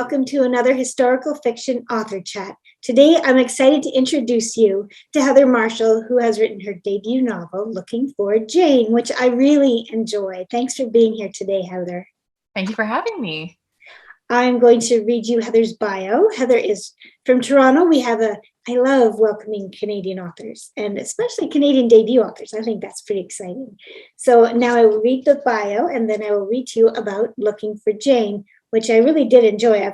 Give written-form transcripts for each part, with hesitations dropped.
welcome to another historical fiction author chat. Today, I'm excited to introduce you to Heather Marshall, who has written her debut novel, Looking for Jane, which I really enjoy. Thanks for being here today, Heather. Thank you for having me. I'm going to read you Heather's bio. Heather is from Toronto. I love welcoming Canadian authors, and especially Canadian debut authors. I think that's pretty exciting. So now I will read the bio, and then I will read to you about Looking for Jane, which I really did enjoy.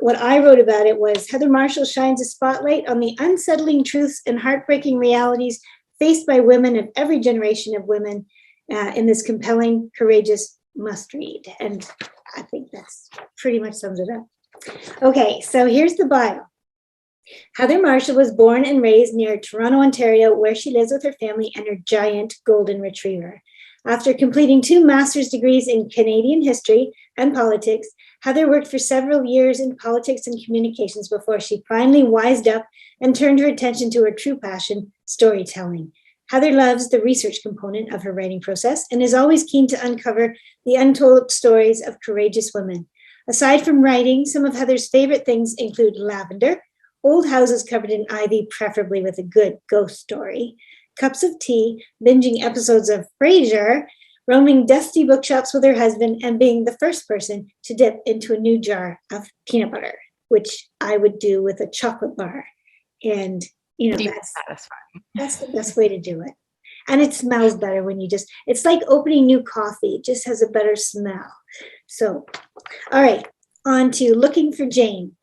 What I wrote about it was Heather Marshall shines a spotlight on the unsettling truths and heartbreaking realities faced by women of every generation of women in this compelling, courageous must read. And I think that's pretty much sums it up. Okay, so here's the bio. Heather Marshall was born and raised near Toronto, Ontario, where she lives with her family and her giant golden retriever. After completing 2 master's degrees in Canadian history and politics, Heather worked for several years in politics and communications before she finally wised up and turned her attention to her true passion, storytelling. Heather loves the research component of her writing process and is always keen to uncover the untold stories of courageous women. Aside from writing, some of Heather's favorite things include lavender, old houses covered in ivy, preferably with a good ghost story, cups of tea, binging episodes of Frasier, roaming dusty bookshops with her husband, and being the first person to dip into a new jar of peanut butter, which I would do with a chocolate bar. And, That's satisfying. That's the best way to do it. And it smells better when it's like opening new coffee. It just has a better smell. So, all right, on to Looking for Jane.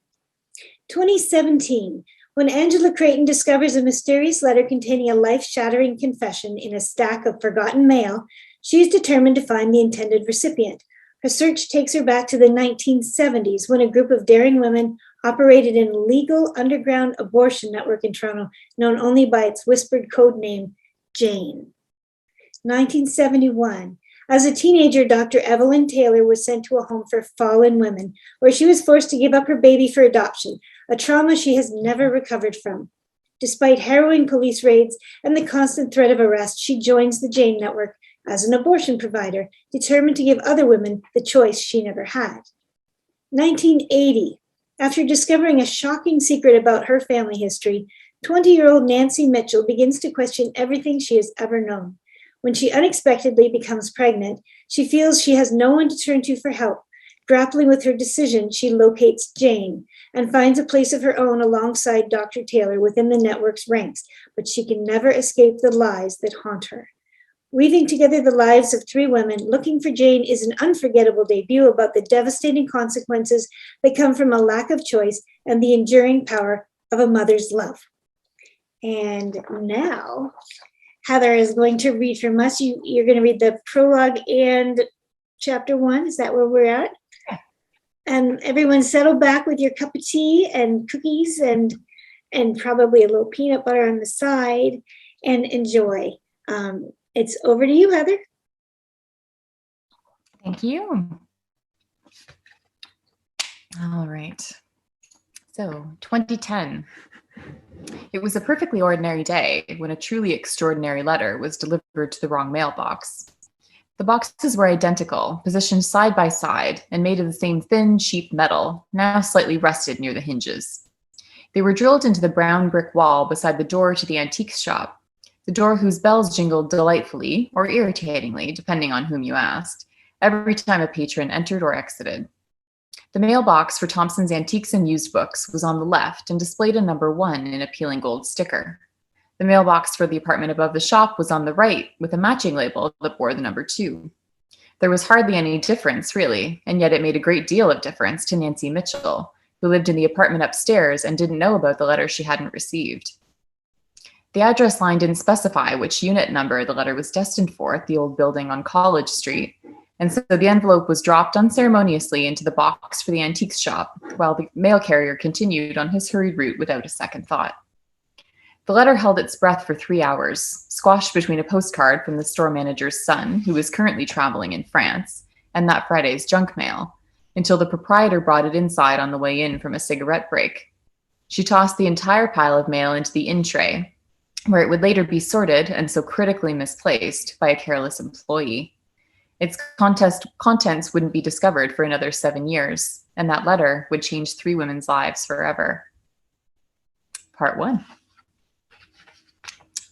2017, when Angela Creighton discovers a mysterious letter containing a life-shattering confession in a stack of forgotten mail, she is determined to find the intended recipient. Her search takes her back to the 1970s when a group of daring women operated an illegal underground abortion network in Toronto, known only by its whispered code name, Jane. 1971. As a teenager, Dr. Evelyn Taylor was sent to a home for fallen women, where she was forced to give up her baby for adoption, a trauma she has never recovered from. Despite harrowing police raids and the constant threat of arrest, she joins the Jane Network as an abortion provider, determined to give other women the choice she never had. 1980. After discovering a shocking secret about her family history, 20-year-old Nancy Mitchell begins to question everything she has ever known. When she unexpectedly becomes pregnant, she feels she has no one to turn to for help. Grappling with her decision, she locates Jane and finds a place of her own alongside Dr. Taylor within the network's ranks, but she can never escape the lies that haunt her. Weaving together the lives of 3 women, Looking for Jane is an unforgettable debut about the devastating consequences that come from a lack of choice and the enduring power of a mother's love. And now, Heather is going to read from us. You're going to read the Prologue and Chapter One. Is that where we're at? Yeah. And everyone settle back with your cup of tea and cookies and probably a little peanut butter on the side and enjoy. It's over to you, Heather. Thank you. All right. So, 2010. It was a perfectly ordinary day when a truly extraordinary letter was delivered to the wrong mailbox. The boxes were identical, positioned side by side, and made of the same thin, cheap metal, now slightly rusted near the hinges. They were drilled into the brown brick wall beside the door to the antiques shop, the door whose bells jingled delightfully, or irritatingly, depending on whom you asked, every time a patron entered or exited. The mailbox for Thompson's Antiques and Used Books was on the left and displayed a number 1 in a peeling gold sticker. The mailbox for the apartment above the shop was on the right, with a matching label that bore the number 2. There was hardly any difference, really, and yet it made a great deal of difference to Nancy Mitchell, who lived in the apartment upstairs and didn't know about the letter she hadn't received. The address line didn't specify which unit number the letter was destined for at the old building on College Street, and so the envelope was dropped unceremoniously into the box for the antiques shop, while the mail carrier continued on his hurried route without a second thought. The letter held its breath for 3 hours, squashed between a postcard from the store manager's son, who was currently traveling in France, and that Friday's junk mail, until the proprietor brought it inside on the way in from a cigarette break. She tossed the entire pile of mail into the in tray, where it would later be sorted and so critically misplaced by a careless employee. Its contents wouldn't be discovered for another 7 years, and that letter would change 3 women's lives forever. Part 1.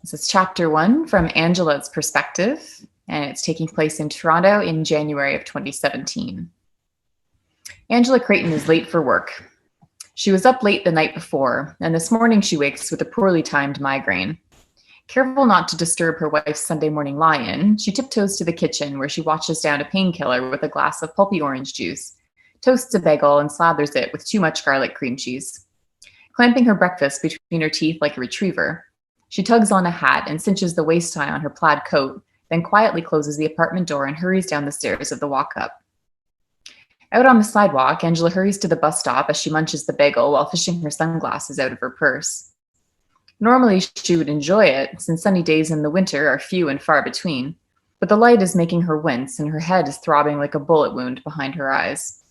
This is Chapter 1 from Angela's perspective, and it's taking place in Toronto in January of 2017. Angela Creighton is late for work. She was up late the night before, and this morning she wakes with a poorly timed migraine. Careful not to disturb her wife's Sunday morning lie-in, she tiptoes to the kitchen where she washes down a painkiller with a glass of pulpy orange juice, toasts a bagel, and slathers it with too much garlic cream cheese. Clamping her breakfast between her teeth like a retriever, she tugs on a hat and cinches the waist tie on her plaid coat, then quietly closes the apartment door and hurries down the stairs of the walk-up. Out on the sidewalk, Angela hurries to the bus stop as she munches the bagel while fishing her sunglasses out of her purse. Normally, she would enjoy it, since sunny days in the winter are few and far between, but the light is making her wince and her head is throbbing like a bullet wound behind her eyes.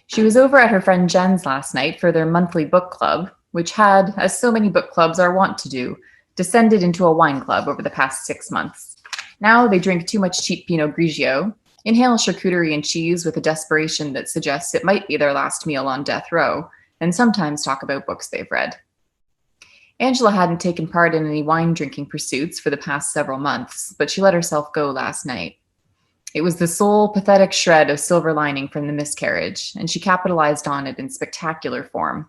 She was over at her friend Jen's last night for their monthly book club, which had, as so many book clubs are wont to do, descended into a wine club over the past 6 months. Now they drink too much cheap Pinot Grigio, inhale charcuterie and cheese with a desperation that suggests it might be their last meal on death row, and sometimes talk about books they've read. Angela hadn't taken part in any wine-drinking pursuits for the past several months, but she let herself go last night. It was the sole pathetic shred of silver lining from the miscarriage, and she capitalized on it in spectacular form.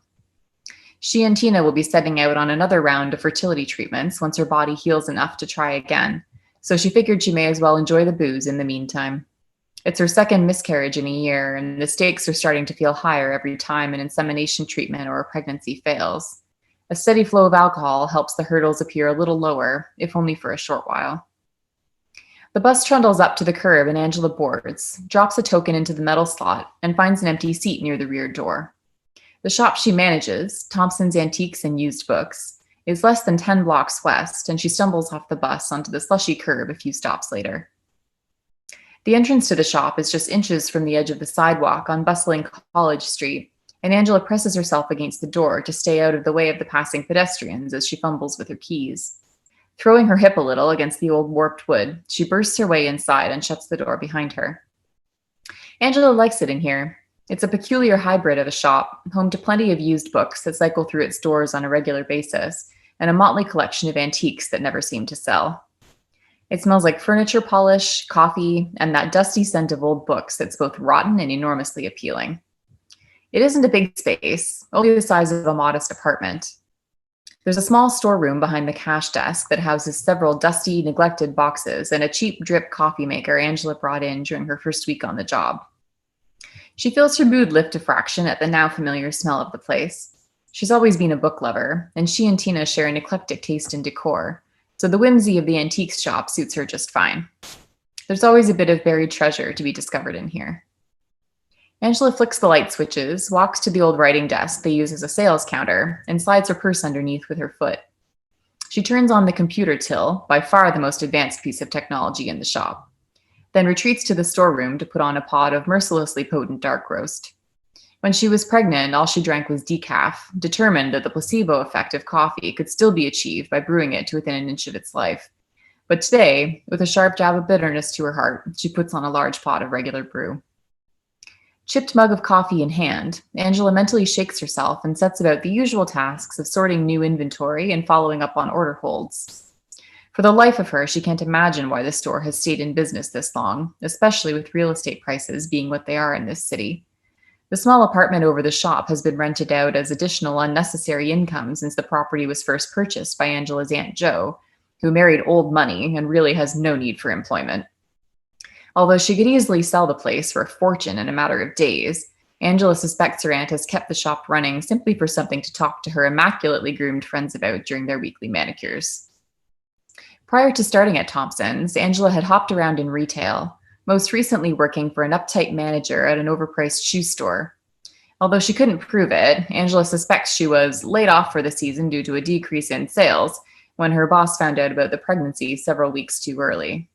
She and Tina will be setting out on another round of fertility treatments once her body heals enough to try again, so she figured she may as well enjoy the booze in the meantime. It's her second miscarriage in a year, and the stakes are starting to feel higher every time an insemination treatment or a pregnancy fails. A steady flow of alcohol helps the hurdles appear a little lower, if only for a short while. The bus trundles up to the curb and Angela boards, drops a token into the metal slot, and finds an empty seat near the rear door. The shop she manages, Thompson's Antiques and Used Books, is less than 10 blocks west, and she stumbles off the bus onto the slushy curb a few stops later. The entrance to the shop is just inches from the edge of the sidewalk on bustling College Street, and Angela presses herself against the door to stay out of the way of the passing pedestrians as she fumbles with her keys. Throwing her hip a little against the old warped wood, she bursts her way inside and shuts the door behind her. Angela likes it in here. It's a peculiar hybrid of a shop, home to plenty of used books that cycle through its doors on a regular basis, and a motley collection of antiques that never seem to sell. It smells like furniture polish, coffee, and that dusty scent of old books that's both rotten and enormously appealing. It isn't a big space, only the size of a modest apartment. There's a small storeroom behind the cash desk that houses several dusty, neglected boxes and a cheap drip coffee maker Angela brought in during her first week on the job. She feels her mood lift a fraction at the now familiar smell of the place. She's always been a book lover, and she and Tina share an eclectic taste in decor, so the whimsy of the antiques shop suits her just fine. There's always a bit of buried treasure to be discovered in here. Angela flicks the light switches, walks to the old writing desk they use as a sales counter, and slides her purse underneath with her foot. She turns on the computer till, by far the most advanced piece of technology in the shop, then retreats to the storeroom to put on a pot of mercilessly potent dark roast. When she was pregnant, all she drank was decaf, determined that the placebo effect of coffee could still be achieved by brewing it to within an inch of its life. But today, with a sharp jab of bitterness to her heart, she puts on a large pot of regular brew. Chipped mug of coffee in hand, Angela mentally shakes herself and sets about the usual tasks of sorting new inventory and following up on order holds. For the life of her, she can't imagine why the store has stayed in business this long, especially with real estate prices being what they are in this city. The small apartment over the shop has been rented out as additional unnecessary income since the property was first purchased by Angela's Aunt Jo, who married old money and really has no need for employment. Although she could easily sell the place for a fortune in a matter of days, Angela suspects her aunt has kept the shop running simply for something to talk to her immaculately groomed friends about during their weekly manicures. Prior to starting at Thompson's, Angela had hopped around in retail, most recently working for an uptight manager at an overpriced shoe store. Although she couldn't prove it, Angela suspects she was laid off for the season due to a decrease in sales when her boss found out about the pregnancy several weeks too early.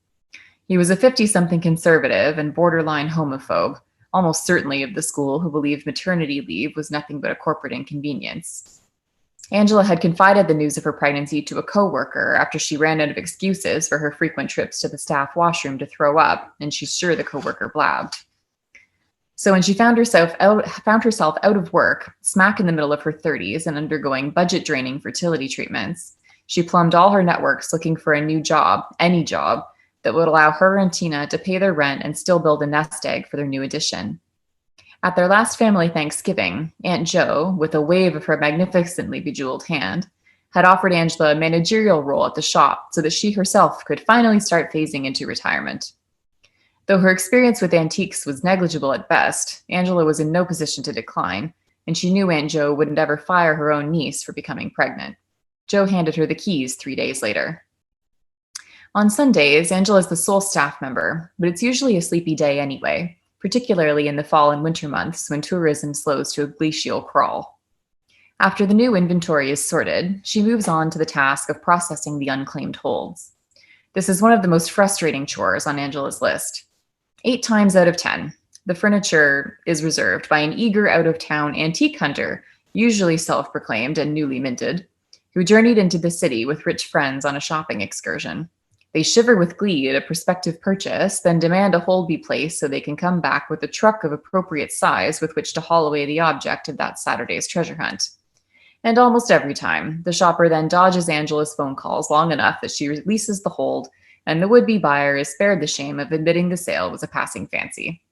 He was a 50-something conservative and borderline homophobe, almost certainly of the school who believed maternity leave was nothing but a corporate inconvenience. Angela had confided the news of her pregnancy to a coworker after she ran out of excuses for her frequent trips to the staff washroom to throw up, and she's sure the coworker blabbed. So when she found herself out of work, smack in the middle of her 30s and undergoing budget-draining fertility treatments, she plumbed all her networks looking for a new job, any job, that would allow her and Tina to pay their rent and still build a nest egg for their new addition. At their last family Thanksgiving, Aunt Jo, with a wave of her magnificently bejeweled hand, had offered Angela a managerial role at the shop so that she herself could finally start phasing into retirement. Though her experience with antiques was negligible at best, Angela was in no position to decline, and she knew Aunt Jo wouldn't ever fire her own niece for becoming pregnant. Jo handed her the keys 3 days later. On Sundays, Angela is the sole staff member, but it's usually a sleepy day anyway, particularly in the fall and winter months when tourism slows to a glacial crawl. After the new inventory is sorted, she moves on to the task of processing the unclaimed holds. This is one of the most frustrating chores on Angela's list. 8 times out of 10, the furniture is reserved by an eager out-of-town antique hunter, usually self-proclaimed and newly minted, who journeyed into the city with rich friends on a shopping excursion. They shiver with glee at a prospective purchase, then demand a hold be placed so they can come back with a truck of appropriate size with which to haul away the object of that Saturday's treasure hunt. And almost every time, the shopper then dodges Angela's phone calls long enough that she releases the hold, and the would-be buyer is spared the shame of admitting the sale was a passing fancy.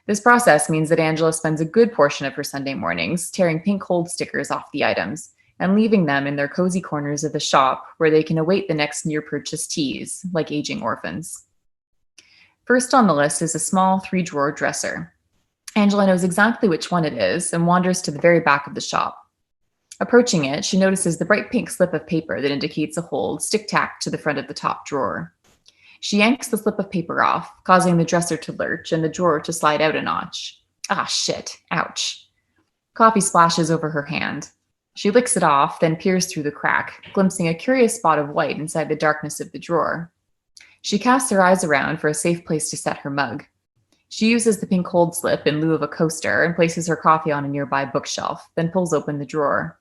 This process means that Angela spends a good portion of her Sunday mornings tearing pink hold stickers off the items and leaving them in their cozy corners of the shop where they can await the next near-purchase tease, like aging orphans. First on the list is a small 3-drawer dresser. Angela knows exactly which one it is and wanders to the very back of the shop. Approaching it, she notices the bright pink slip of paper that indicates a hold stick-tacked to the front of the top drawer. She yanks the slip of paper off, causing the dresser to lurch and the drawer to slide out a notch. Ah, shit. Ouch. Coffee splashes over her hand. She licks it off, then peers through the crack, glimpsing a curious spot of white inside the darkness of the drawer. She casts her eyes around for a safe place to set her mug. She uses the pink hold slip in lieu of a coaster and places her coffee on a nearby bookshelf, then pulls open the drawer.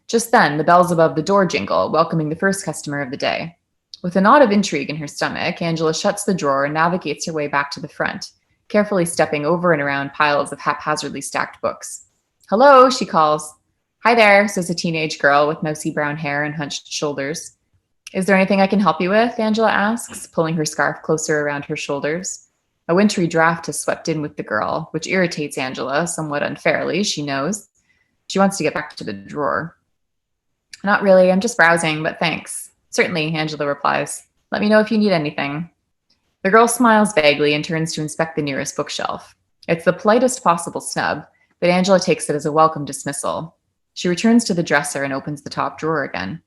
Just then, the bells above the door jingle, welcoming the first customer of the day. With a knot of intrigue in her stomach, Angela shuts the drawer and navigates her way back to the front, carefully stepping over and around piles of haphazardly stacked books. "Hello," she calls. "Hi there," says a teenage girl with mousy brown hair and hunched shoulders. "Is there anything I can help you with?" Angela asks, pulling her scarf closer around her shoulders. A wintry draft has swept in with the girl, which irritates Angela somewhat unfairly, she knows. She wants to get back to the drawer. "Not really, I'm just browsing, but thanks." "Certainly," Angela replies. "Let me know if you need anything." The girl smiles vaguely and turns to inspect the nearest bookshelf. It's the politest possible snub, but Angela takes it as a welcome dismissal. She returns to the dresser and opens the top drawer again.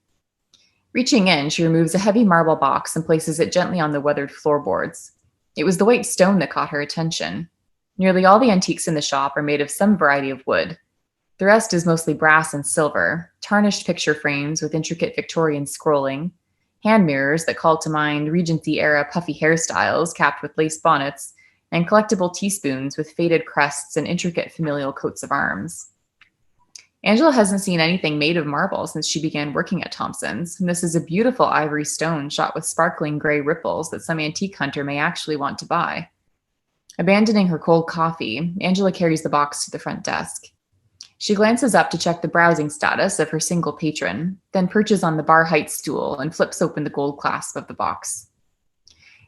Reaching in, she removes a heavy marble box and places it gently on the weathered floorboards. It was the white stone that caught her attention. Nearly all the antiques in the shop are made of some variety of wood. The rest is mostly brass and silver, tarnished picture frames with intricate Victorian scrolling, hand mirrors that call to mind Regency-era puffy hairstyles capped with lace bonnets, and collectible teaspoons with faded crests and intricate familial coats of arms. Angela hasn't seen anything made of marble since she began working at Thompson's, and this is a beautiful ivory stone shot with sparkling gray ripples that some antique hunter may actually want to buy. Abandoning her cold coffee, Angela carries the box to the front desk. She glances up to check the browsing status of her single patron, then perches on the bar-height stool and flips open the gold clasp of the box.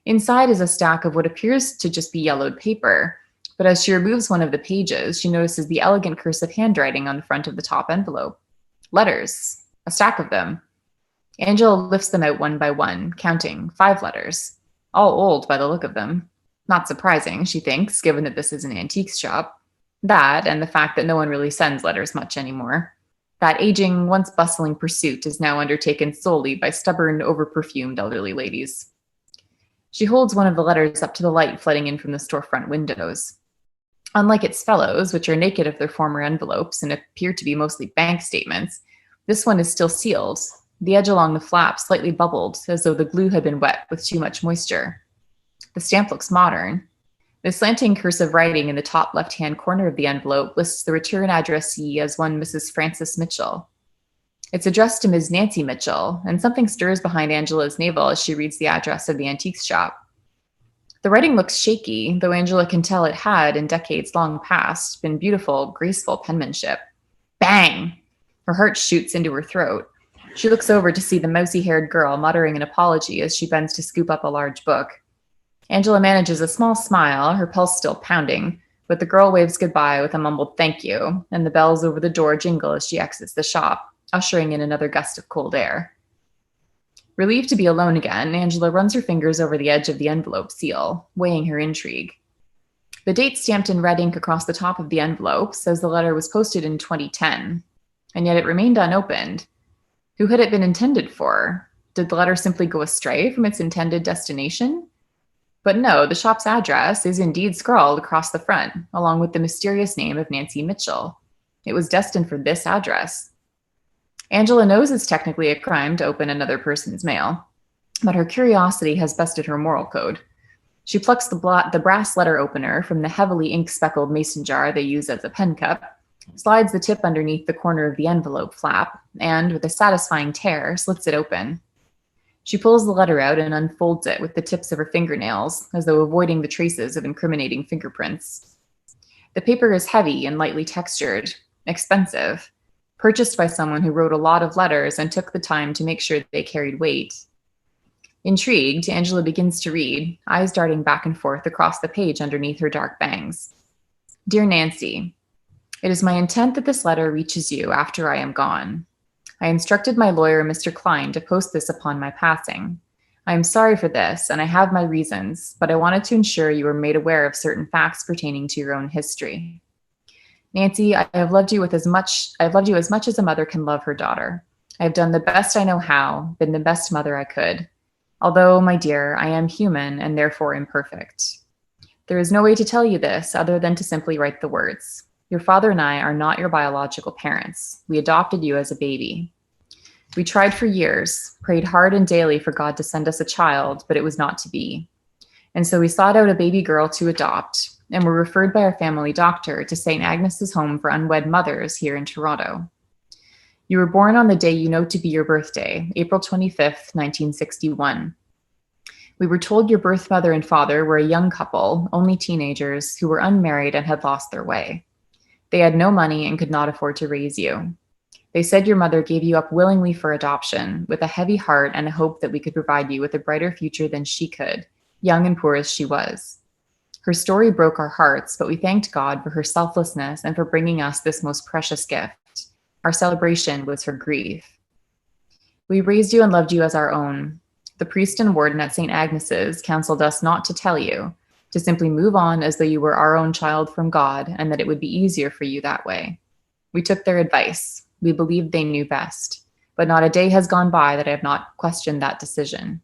Inside is a stack of what appears to just be yellowed paper, but as she removes one of the pages, she notices the elegant cursive handwriting on the front of the top envelope. Letters. A stack of them. Angela lifts them out one by one, counting 5 letters. All old by the look of them. Not surprising, she thinks, given that this is an antiques shop. That, and the fact that no one really sends letters much anymore. That aging, once bustling pursuit is now undertaken solely by stubborn, over-perfumed elderly ladies. She holds one of the letters up to the light flooding in from the storefront windows. Unlike its fellows, which are naked of their former envelopes and appear to be mostly bank statements, this one is still sealed, the edge along the flap slightly bubbled, as though the glue had been wet with too much moisture. The stamp looks modern. The slanting cursive writing in the top left-hand corner of the envelope lists the return addressee as one Mrs. Frances Mitchell. It's addressed to Ms. Nancy Mitchell, and something stirs behind Angela's navel as she reads the address of the antiques shop. The writing looks shaky, though Angela can tell it had, in decades long past, been beautiful, graceful penmanship. Bang! Her heart shoots into her throat. She looks over to see the mousy-haired girl muttering an apology as she bends to scoop up a large book. Angela manages a small smile, her pulse still pounding, but the girl waves goodbye with a mumbled thank you, and the bells over the door jingle as she exits the shop, ushering in another gust of cold air. Relieved to be alone again, Angela runs her fingers over the edge of the envelope seal, weighing her intrigue. The date stamped in red ink across the top of the envelope says the letter was posted in 2010, and yet it remained unopened. Who had it been intended for? Did the letter simply go astray from its intended destination? But no, the shop's address is indeed scrawled across the front, along with the mysterious name of Nancy Mitchell. It was destined for this address. Angela knows it's technically a crime to open another person's mail, but her curiosity has bested her moral code. She plucks the brass letter opener from the heavily ink-speckled mason jar they use as a pen cup, slides the tip underneath the corner of the envelope flap, and, with a satisfying tear, slits it open. She pulls the letter out and unfolds it with the tips of her fingernails, as though avoiding the traces of incriminating fingerprints. The paper is heavy and lightly textured, expensive, purchased by someone who wrote a lot of letters and took the time to make sure they carried weight. Intrigued, Angela begins to read, eyes darting back and forth across the page underneath her dark bangs. Dear Nancy, it is my intent that this letter reaches you after I am gone. I instructed my lawyer, Mr. Klein, to post this upon my passing. I am sorry for this, and I have my reasons, but I wanted to ensure you were made aware of certain facts pertaining to your own history. Nancy, I have loved you as much as a mother can love her daughter. I have done the best I know how, been the best mother I could. Although, my dear, I am human and therefore imperfect. There is no way to tell you this other than to simply write the words. Your father and I are not your biological parents. We adopted you as a baby. We tried for years, prayed hard and daily for God to send us a child, but it was not to be. And so we sought out a baby girl to adopt, and were referred by our family doctor to St. Agnes's Home for Unwed Mothers here in Toronto. You were born on the day you know to be your birthday, April 25th, 1961. We were told your birth mother and father were a young couple, only teenagers, who were unmarried and had lost their way. They had no money and could not afford to raise you. They said your mother gave you up willingly for adoption, with a heavy heart and a hope that we could provide you with a brighter future than she could, young and poor as she was. Her story broke our hearts, but we thanked God for her selflessness and for bringing us this most precious gift. Our celebration was her grief. We raised you and loved you as our own. The priest and warden at St. Agnes's counseled us not to tell you, to simply move on as though you were our own child from God, and that it would be easier for you that way. We took their advice. We believed they knew best, but not a day has gone by that I have not questioned that decision.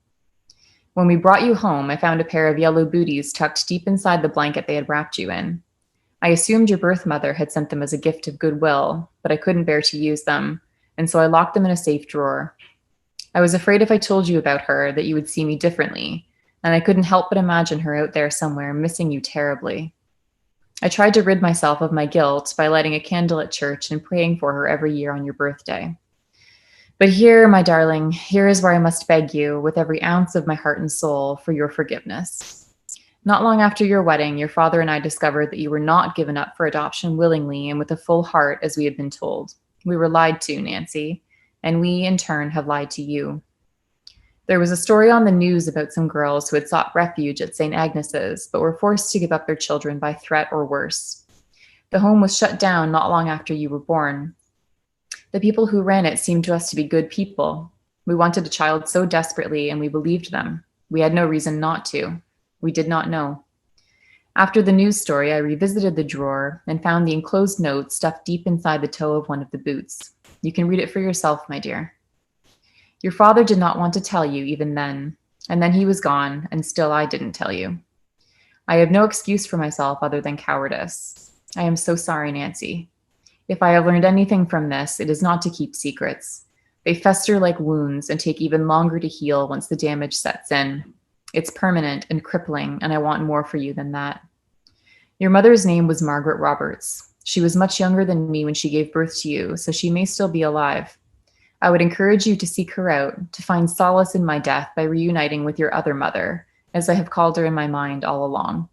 When we brought you home, I found a pair of yellow booties tucked deep inside the blanket they had wrapped you in. I assumed your birth mother had sent them as a gift of goodwill, but I couldn't bear to use them, and so I locked them in a safe drawer. I was afraid if I told you about her that you would see me differently, and I couldn't help but imagine her out there somewhere missing you terribly. I tried to rid myself of my guilt by lighting a candle at church and praying for her every year on your birthday. But here, my darling, here is where I must beg you, with every ounce of my heart and soul, for your forgiveness. Not long after your wedding, your father and I discovered that you were not given up for adoption willingly and with a full heart as we had been told. We were lied to, Nancy, and we, in turn, have lied to you. There was a story on the news about some girls who had sought refuge at St. Agnes's, but were forced to give up their children by threat or worse. The home was shut down not long after you were born. The people who ran it seemed to us to be good people. We wanted a child so desperately, and we believed them. We had no reason not to. We did not know. After the news story, I revisited the drawer and found the enclosed note stuffed deep inside the toe of one of the boots. You can read it for yourself, my dear. Your father did not want to tell you even then, and then he was gone, and still I didn't tell you. I have no excuse for myself other than cowardice. I am so sorry, Nancy. If I have learned anything from this, it is not to keep secrets. They fester like wounds and take even longer to heal once the damage sets in. It's permanent and crippling, and I want more for you than that. Your mother's name was Margaret Roberts. She was much younger than me when she gave birth to you, so she may still be alive. I would encourage you to seek her out, to find solace in my death by reuniting with your other mother, as I have called her in my mind all along.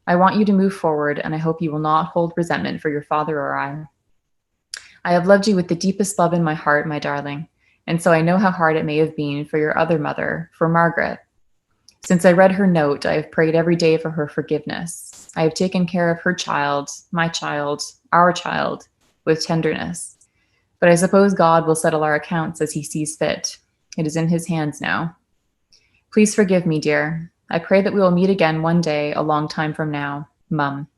I want you to move forward, and I hope you will not hold resentment for your father or I. I have loved you with the deepest love in my heart, my darling, and so I know how hard it may have been for your other mother, for Margaret. Since I read her note, I have prayed every day for her forgiveness. I have taken care of her child, my child, our child, with tenderness. But I suppose God will settle our accounts as he sees fit. It is in his hands now. Please forgive me, dear. I pray that we will meet again one day, a long time from now. Mum.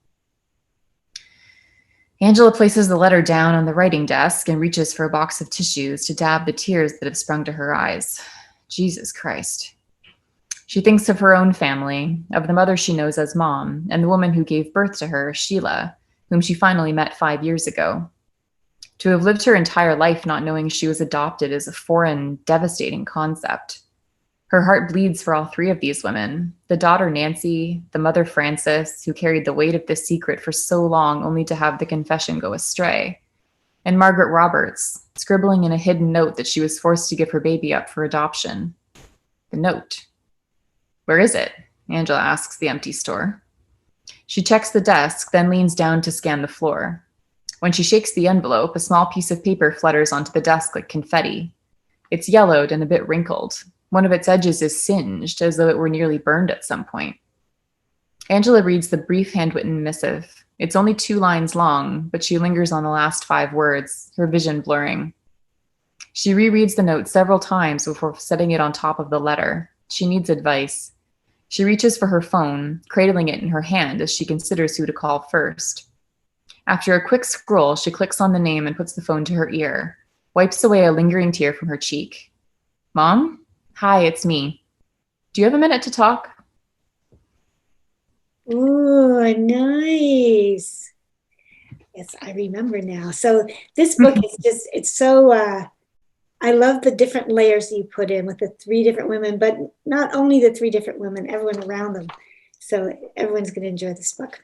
Angela places the letter down on the writing desk and reaches for a box of tissues to dab the tears that have sprung to her eyes. Jesus Christ. She thinks of her own family, of the mother she knows as Mom, and the woman who gave birth to her, Sheila, whom she finally met 5 years ago. To have lived her entire life not knowing she was adopted is a foreign, devastating concept. Her heart bleeds for all three of these women, the daughter Nancy, the mother Frances, who carried the weight of this secret for so long only to have the confession go astray, and Margaret Roberts, scribbling in a hidden note that she was forced to give her baby up for adoption. The note. Where is it? Angela asks the empty store. She checks the desk, then leans down to scan the floor. When she shakes the envelope, a small piece of paper flutters onto the desk like confetti. It's yellowed and a bit wrinkled. One of its edges is singed, as though it were nearly burned at some point. Angela reads the brief handwritten missive. It's only 2 lines long, but she lingers on the last 5 words, her vision blurring. She rereads the note several times before setting it on top of the letter. She needs advice. She reaches for her phone, cradling it in her hand as she considers who to call first. After a quick scroll, she clicks on the name and puts the phone to her ear, wipes away a lingering tear from her cheek. Mom? Hi, it's me. Do you have a minute to talk? Oh, nice. Yes, I remember now. So this book is just, it's so, I love the different layers you put in with the 3 different women, but not only the 3 different women, everyone around them. So everyone's going to enjoy this book.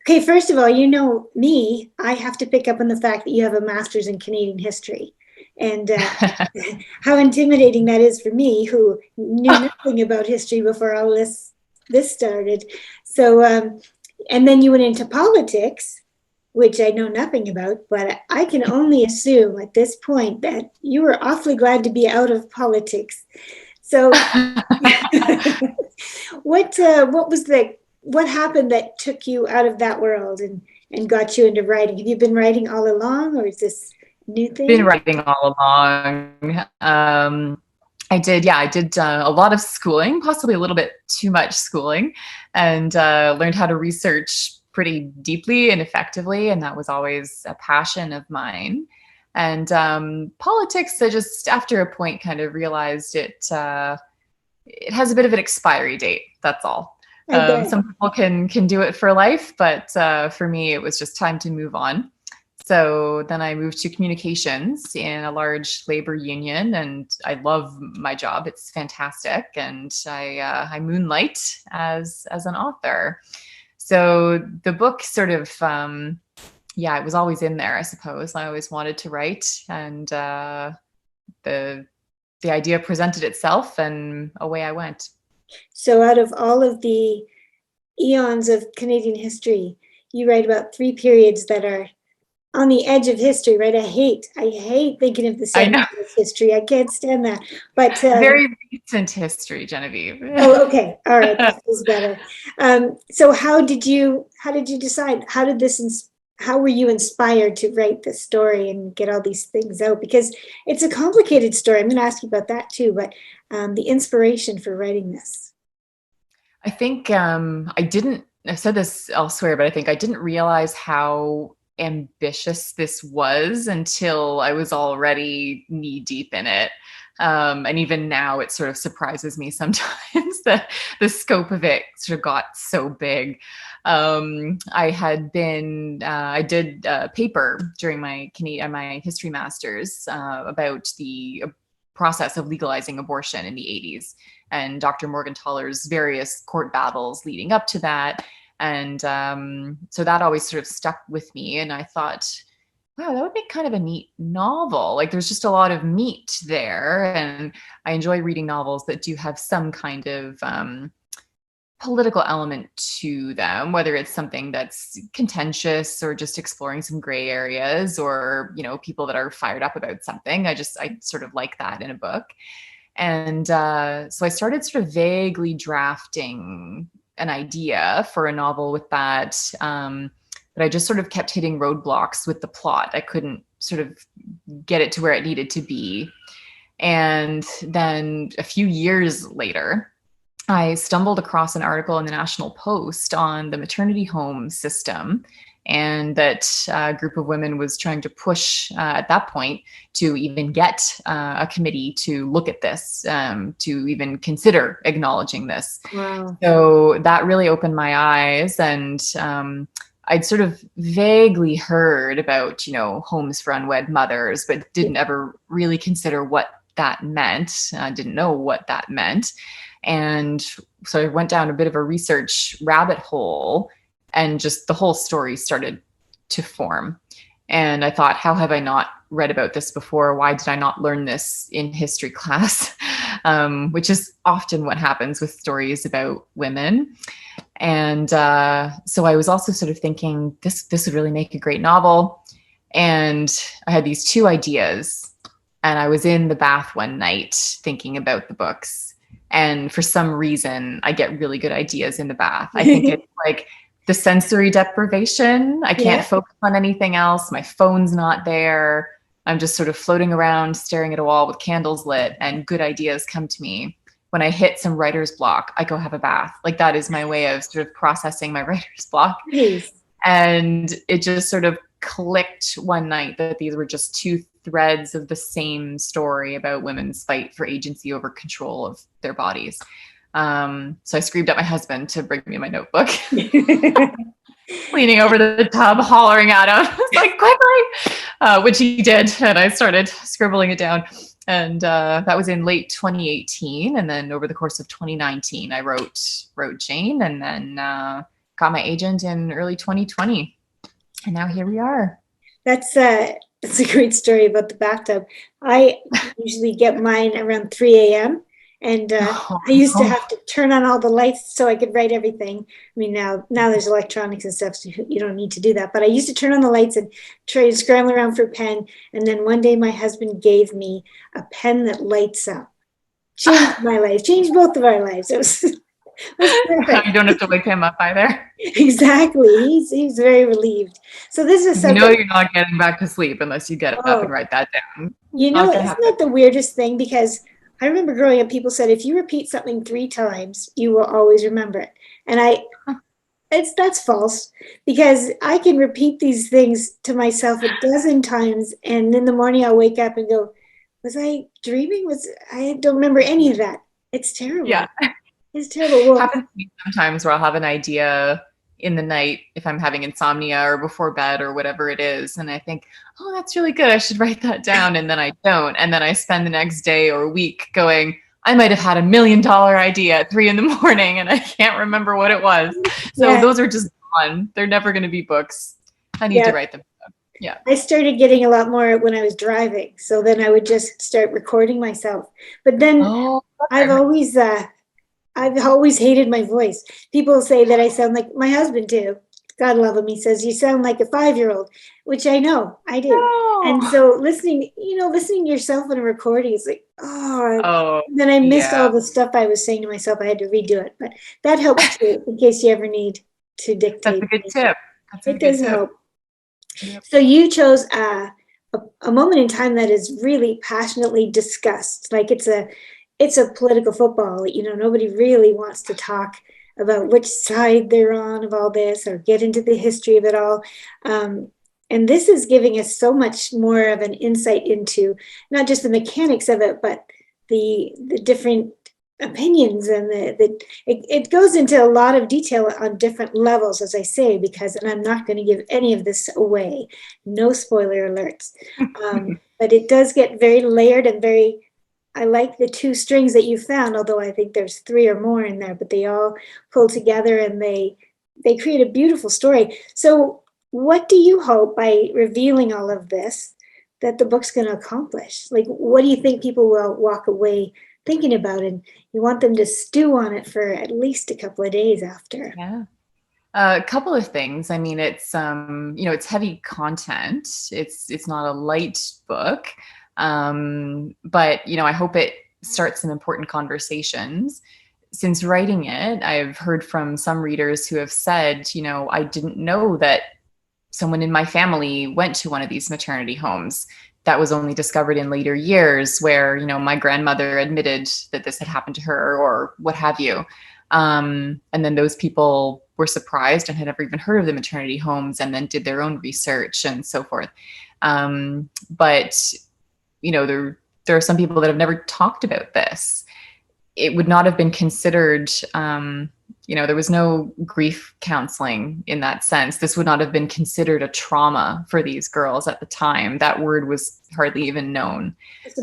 Okay, first of all, you know me, I have to pick up on the fact that you have a master's in Canadian history. And how intimidating that is for me, who knew nothing about history before all this started. So, and then you went into politics, which I know nothing about, but I can only assume at this point that you were awfully glad to be out of politics. So, what happened that took you out of that world and got you into writing? Have you been writing all along, or is this a new thing? Been writing all along. I did a lot of schooling, possibly a little bit too much schooling, and learned how to research pretty deeply and effectively, and that was always a passion of mine. And politics, I just, after a point, kind of realized it has a bit of an expiry date, that's all. Some people can do it for life, but for me, it was just time to move on. So then I moved to communications in a large labor union, and I love my job. It's fantastic. And I moonlight as an author. So the book sort of, it was always in there, I suppose. I always wanted to write, and the idea presented itself, and away I went. So out of all of the eons of Canadian history, you write about 3 periods that are on the edge of history, right? I hate thinking of the 70s history. I can't stand that. But very recent history, Genevieve. Oh, okay. All right. That feels better. So how did you decide? How were you inspired to write this story and get all these things out? Because it's a complicated story. I'm going to ask you about that too, but the inspiration for writing this. I think I've said this elsewhere, but I think I didn't realize how ambitious this was until I was already knee deep in it. And even now it sort of surprises me sometimes that the scope of it sort of got so big. I did a paper during my history master's about the process of legalizing abortion in the 80s and Dr. Morgenthaler's various court battles leading up to that. And so that always sort of stuck with me. And I thought, wow, that would make kind of a neat novel. Like there's just a lot of meat there. And I enjoy reading novels that do have some kind of political element to them, whether it's something that's contentious or just exploring some gray areas, or, people that are fired up about something. I sort of like that in a book. And so I started sort of vaguely drafting an idea for a novel with that. But I just sort of kept hitting roadblocks with the plot. I couldn't sort of get it to where it needed to be. And then a few years later, I stumbled across an article in the National Post on the maternity home system, and that a group of women was trying to push at that point to even get a committee to look at this, to even consider acknowledging this. Wow. So that really opened my eyes, and I'd sort of vaguely heard about, homes for unwed mothers, but didn't ever really consider what that meant. Didn't know what that meant. And so I went down a bit of a research rabbit hole, and just the whole story started to form. And I thought, how have I not read about this before? Why did I not learn this in history class? Which is often what happens with stories about women. And so I was also sort of thinking, this would really make a great novel. And I had these two ideas, and I was in the bath one night thinking about the books. And for some reason, I get really good ideas in the bath. I think it's like the sensory deprivation. I can't focus on anything else. My phone's not there. I'm just sort of floating around, staring at a wall with candles lit, and good ideas come to me. When I hit some writer's block, I go have a bath. Like that is my way of sort of processing my writer's block. Yes. And it just sort of clicked one night that these were just two threads of the same story about women's fight for agency over control of their bodies. So I screamed at my husband to bring me my notebook, leaning over the tub, hollering at him, like, quickly, which he did. And I started scribbling it down. And that was in late 2018. And then over the course of 2019, I wrote Jane, and then got my agent in early 2020. And now here we are. That's a great story about the bathtub. I usually get mine around 3 a.m. And I used to have to turn on all the lights so I could write everything. I mean, now there's electronics and stuff, so you don't need to do that. But I used to turn on the lights and try to scramble around for a pen. And then one day my husband gave me a pen that lights up. Changed my life, changed both of our lives. It was perfect. You don't have to wake him up either. Exactly. He's very relieved. So this is something. You're not getting back to sleep unless you get up and write that down. Isn't that the weirdest thing? Because I remember growing up, people said, if you repeat something 3 times, you will always remember it. And that's false, because I can repeat these things to myself a dozen times. And in the morning I'll wake up and go, was I dreaming? I don't remember any of that. It's terrible. Yeah. It's terrible. Well, it happens to me sometimes where I'll have an idea in the night if I'm having insomnia or before bed or whatever it is. And I think, oh, that's really good. I should write that down. And then I don't. And then I spend the next day or week going, I might have had $1 million idea at 3 a.m. and I can't remember what it was. So those are just gone. They're never going to be books. I need to write them down. Yeah. I started getting a lot more when I was driving. So then I would just start recording myself. But then I've always hated my voice. People say that I sound like my husband too. God love him. He says, you sound like a 5-year-old, which I know I do. Oh. And so listening to yourself in a recording is like, then I missed all the stuff I was saying to myself. I had to redo it, but that helps too, in case you ever need to dictate. That's a good tip. It does help. Yep. So you chose a moment in time that is really passionately discussed. Like it's a political football. Nobody really wants to talk about which side they're on of all this or get into the history of it all. And this is giving us so much more of an insight into not just the mechanics of it, but the different opinions, and it goes into a lot of detail on different levels, as I say, and I'm not going to give any of this away. No spoiler alerts. But it does get very layered and I like the 2 strings that you found, although I think there's 3 or more in there, but they all pull together and they create a beautiful story. So what do you hope by revealing all of this that the book's going to accomplish? Like, what do you think people will walk away thinking about? And you want them to stew on it for at least a couple of days after. Yeah. A couple of things. I mean, it's it's heavy content. It's not a light book, but I hope it starts some important conversations. Since writing it, I've heard from some readers who have said, I didn't know that someone in my family went to one of these maternity homes. That was only discovered in later years, where my grandmother admitted that this had happened to her, or what have you. And then those people were surprised and had never even heard of the maternity homes, and then did their own research and so forth. But there are some people that have never talked about this. It would not have been considered, there was no grief counseling in that sense. This would not have been considered a trauma for these girls at the time. That word was hardly even known.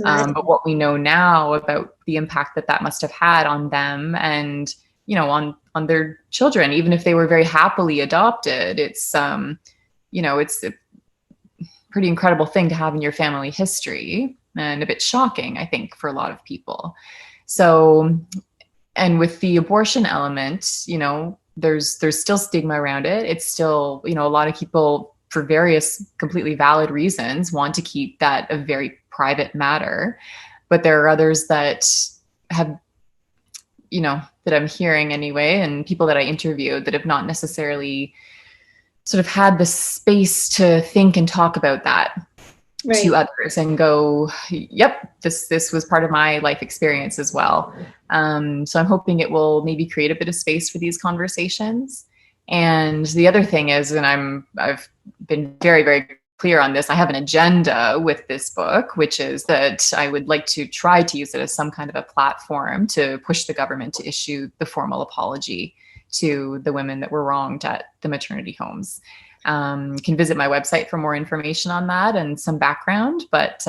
But what we know now about the impact that must have had on them, and on their children, even if they were very happily adopted, it's it's a pretty incredible thing to have in your family history, and a bit shocking, I think, for a lot of people. So, and with the abortion element, there's still stigma around it. It's still, a lot of people, for various completely valid reasons, want to keep that a very private matter. But there are others that have, that I'm hearing anyway, and people that I interviewed that have not necessarily sort of had the space to think and talk about that to others and go, yep, this was part of my life experience as well. So I'm hoping it will maybe create a bit of space for these conversations. And the other thing is, and I've been very, very clear on this, I have an agenda with this book, which is that I would like to try to use it as some kind of a platform to push the government to issue the formal apology to the women that were wronged at the maternity homes. You can visit my website for more information on that and some background. But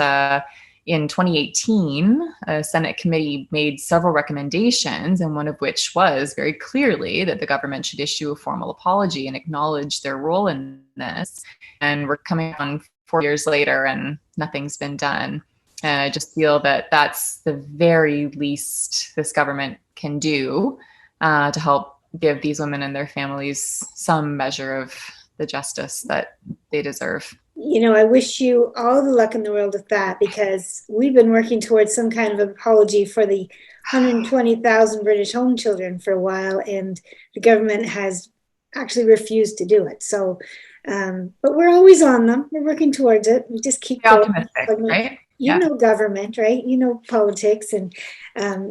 in 2018, a Senate committee made several recommendations, and one of which was very clearly that the government should issue a formal apology and acknowledge their role in this. And we're coming on 4 years later, and nothing's been done. And I just feel that that's the very least this government can do to help give these women and their families some measure of the justice that they deserve. I wish you all the luck in the world with that, because we've been working towards some kind of apology for the 120,000 British home children for a while, and the government has actually refused to do it. So, but we're always on them. We're working towards it. We just keep going. Optimistic, right? Government, right? Politics, and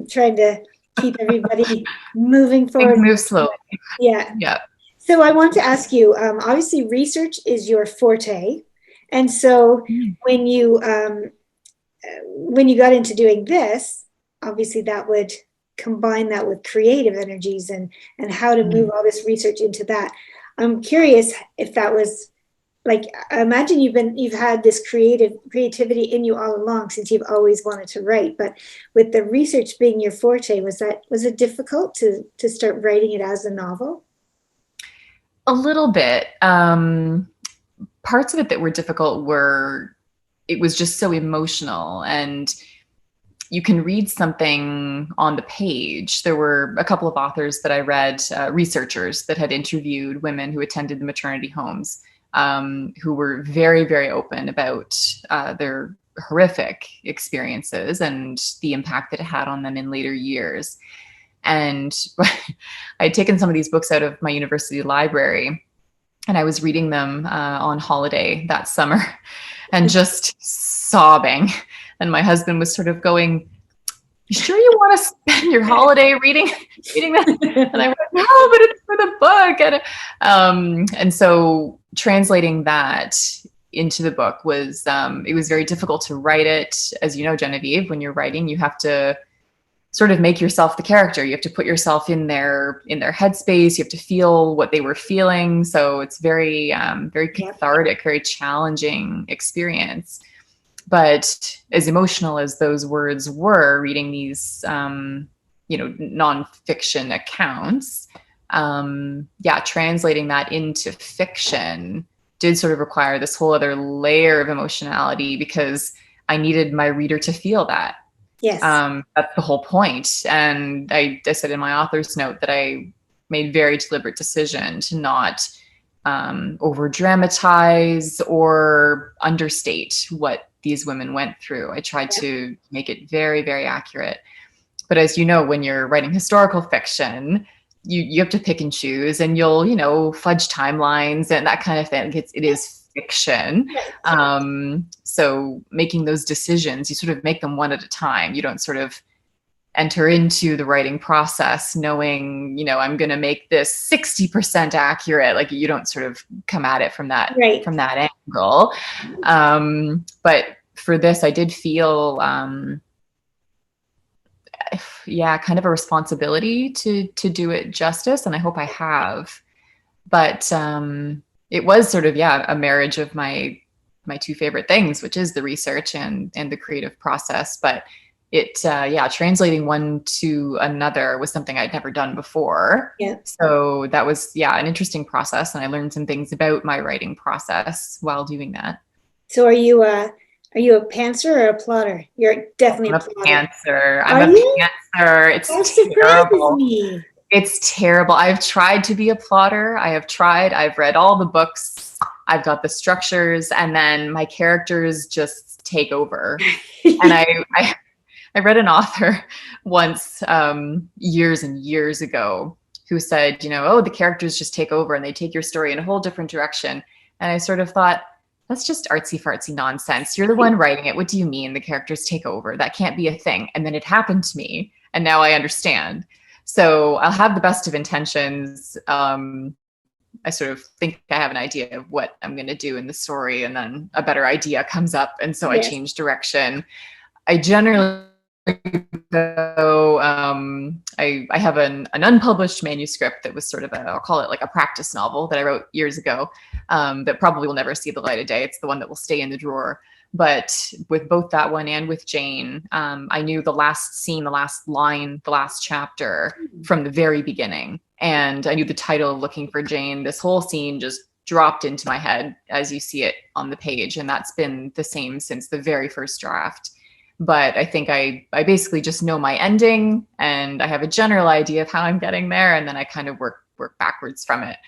trying to keep everybody moving forward. Things move slowly. Yeah. So I want to ask you, obviously research is your forte. And so when you got into doing this, obviously that would combine that with creative energies and how to move all this research into that. I'm curious if that was, like, I imagine you've had this creativity in you all along, since you've always wanted to write. But with the research being your forte, was it difficult to start writing it as a novel? A little bit. Parts of it that were difficult were, it was just so emotional, and you can read something on the page. There were a couple of authors that I read, researchers that had interviewed women who attended the maternity homes, who were very, very open about their horrific experiences and the impact that it had on them in later years. And I had taken some of these books out of my university library, and I was reading them on holiday that summer and just sobbing. And my husband was sort of going, "You sure you want to spend your holiday reading this?" And I went, "No, but it's for the book." And so translating that into the book was, it was very difficult to write it. As you know, Genevieve, when you're writing, you have to sort of make yourself the character. You have to put yourself in their headspace. You have to feel what they were feeling. So it's very, very cathartic, very challenging experience. But as emotional as those words were, reading these, nonfiction accounts, translating that into fiction did sort of require this whole other layer of emotionality because I needed my reader to feel that. Yes. That's the whole point. And I said in my author's note that I made very deliberate decision to not over dramatize or understate what these women went through. I tried to make it very, very accurate. But as you know, when you're writing historical fiction, you have to pick and choose, and you'll, you know, fudge timelines and that kind of thing. It is fiction. So making those decisions, you sort of make them one at a time. You don't sort of enter into the writing process knowing, you know, I'm going to make this 60% accurate. Like, you don't sort of come at it from that, from that angle. But for this, I did feel, kind of a responsibility to do it justice. And I hope I have, but, it was sort of, a marriage of my two favorite things, which is the research and the creative process. But it, translating one to another was something I'd never done before. Yeah. So that was, an interesting process. And I learned some things about my writing process while doing that. So are you a pantser or a plotter? You're definitely a pantser. I'm a pantser. It's terrible. Me. It's terrible. I've tried to be a plotter. I've read all the books. I've got the structures, and then my characters just take over. And I read an author once, years and years ago, who said, you know, oh, the characters just take over and they take your story in a whole different direction. And I sort of thought, that's just artsy fartsy nonsense. You're the one writing it. What do you mean the characters take over? That can't be a thing. And then it happened to me, and now I understand. So I'll have the best of intentions. I sort of think I have an idea of what I'm going to do in the story, and then a better idea comes up. And so I change direction. I generally, though, I have an unpublished manuscript that was sort of I'll call it like a practice novel that I wrote years ago, that probably will never see the light of day. It's the one that will stay in the drawer. But with both that one and with Jane, I knew the last scene, the last line, the last chapter from the very beginning. And I knew the title, Looking for Jane. This whole scene just dropped into my head as you see it on the page. And that's been the same since the very first draft. But I think I basically just know my ending, and I have a general idea of how I'm getting there. And then I kind of work backwards from it.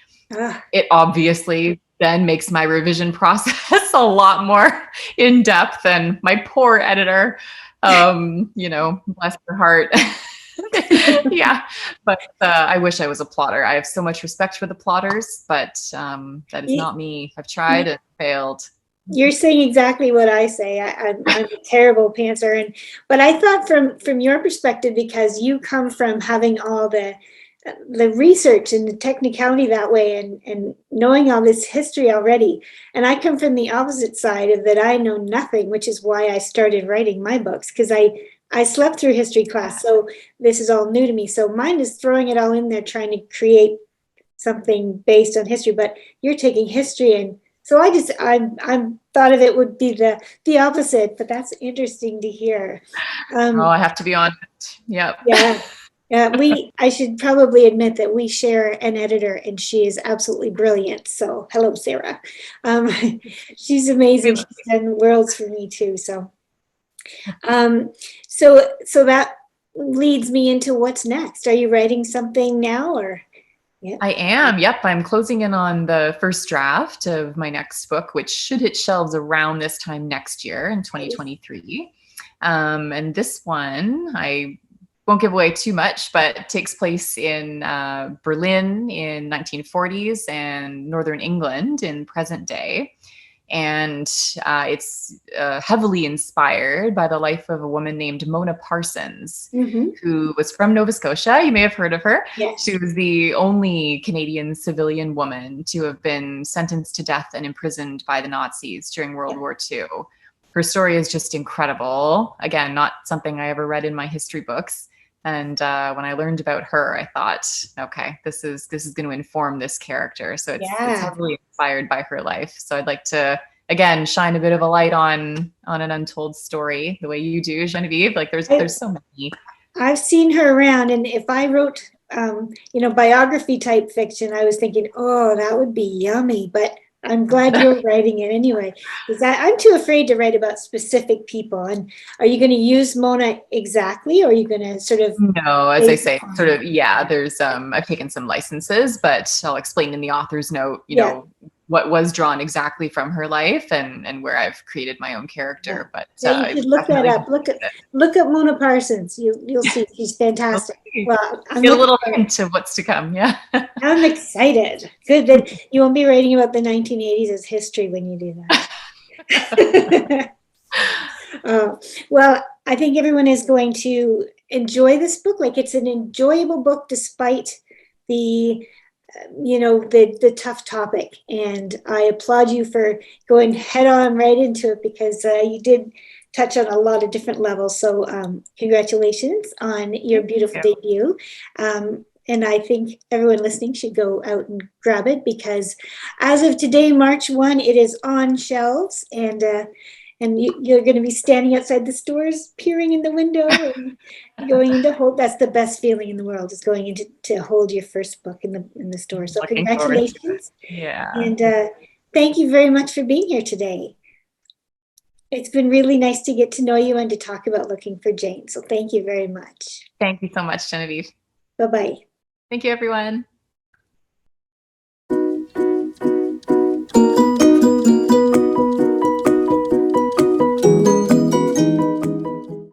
It obviously then makes my revision process a lot more in depth, and my poor editor, you know, bless her heart. But I wish I was a plotter. I have so much respect for the plotters, but that is not me. I've tried and failed. You're saying exactly what I say. I'm a terrible pantser, but I thought from your perspective, because you come from having all the research and the technicality that way, and knowing all this history already, and I come from the opposite side of that. I know nothing, which is why I started writing my books, because I slept through history class, so this is all new to me. So mine is throwing it all in there, trying to create something based on history, but you're taking history, and so I thought of it would be the opposite, but that's interesting to hear. I have to be honest. Yep. Yeah. I should probably admit that we share an editor, and she is absolutely brilliant. So hello, Sarah. She's amazing. She's done worlds for me too. So that leads me into what's next. Are you writing something now, or? Yeah. I am. Yep. I'm closing in on the first draft of my next book, which should hit shelves around this time next year in 2023. And this one, I won't give away too much, but it takes place in Berlin in 1940s and Northern England in present day. And it's heavily inspired by the life of a woman named Mona Parsons, who was from Nova Scotia. You may have heard of her. Yes. She was the only Canadian civilian woman to have been sentenced to death and imprisoned by the Nazis during World War II. Her story is just incredible. Again, not something I ever read in my history books. And when I learned about her, I thought, okay, this is going to inform this character. So it's heavily inspired by her life. So I'd like to, again, shine a bit of a light on an untold story, the way you do, Genevieve. Like there's so many. I've seen her around, and if I wrote, biography type fiction, I was thinking, oh, that would be yummy. But I'm glad you're writing it anyway, because I'm too afraid to write about specific people. And are you going to use Mona exactly, or are you going to sort of? No, as I say, sort of, yeah, there's, I've taken some licenses, but I'll explain in the author's note, you know, what was drawn exactly from her life and where I've created my own character. But yeah, you should look that up. Look at Mona Parsons. You'll see she's fantastic. Well, I'm get a little hint of what's to come. Yeah. I'm excited. Good that you won't be writing about the 1980s as history when you do that. Well, I think everyone is going to enjoy this book. Like, it's an enjoyable book despite the the tough topic, and I applaud you for going head on right into it, because you did touch on a lot of different levels. So congratulations on your beautiful debut. And I think everyone listening should go out and grab it, because as of today, March 1, it is on shelves, and you're going to be standing outside the stores, peering in the window and going into hold. That's the best feeling in the world, is going into to hold your first book in the store. So congratulations. Yeah. And thank you very much for being here today. It's been really nice to get to know you and to talk about Looking for Jane. So thank you very much. Thank you so much, Genevieve. Bye-bye. Thank you, everyone.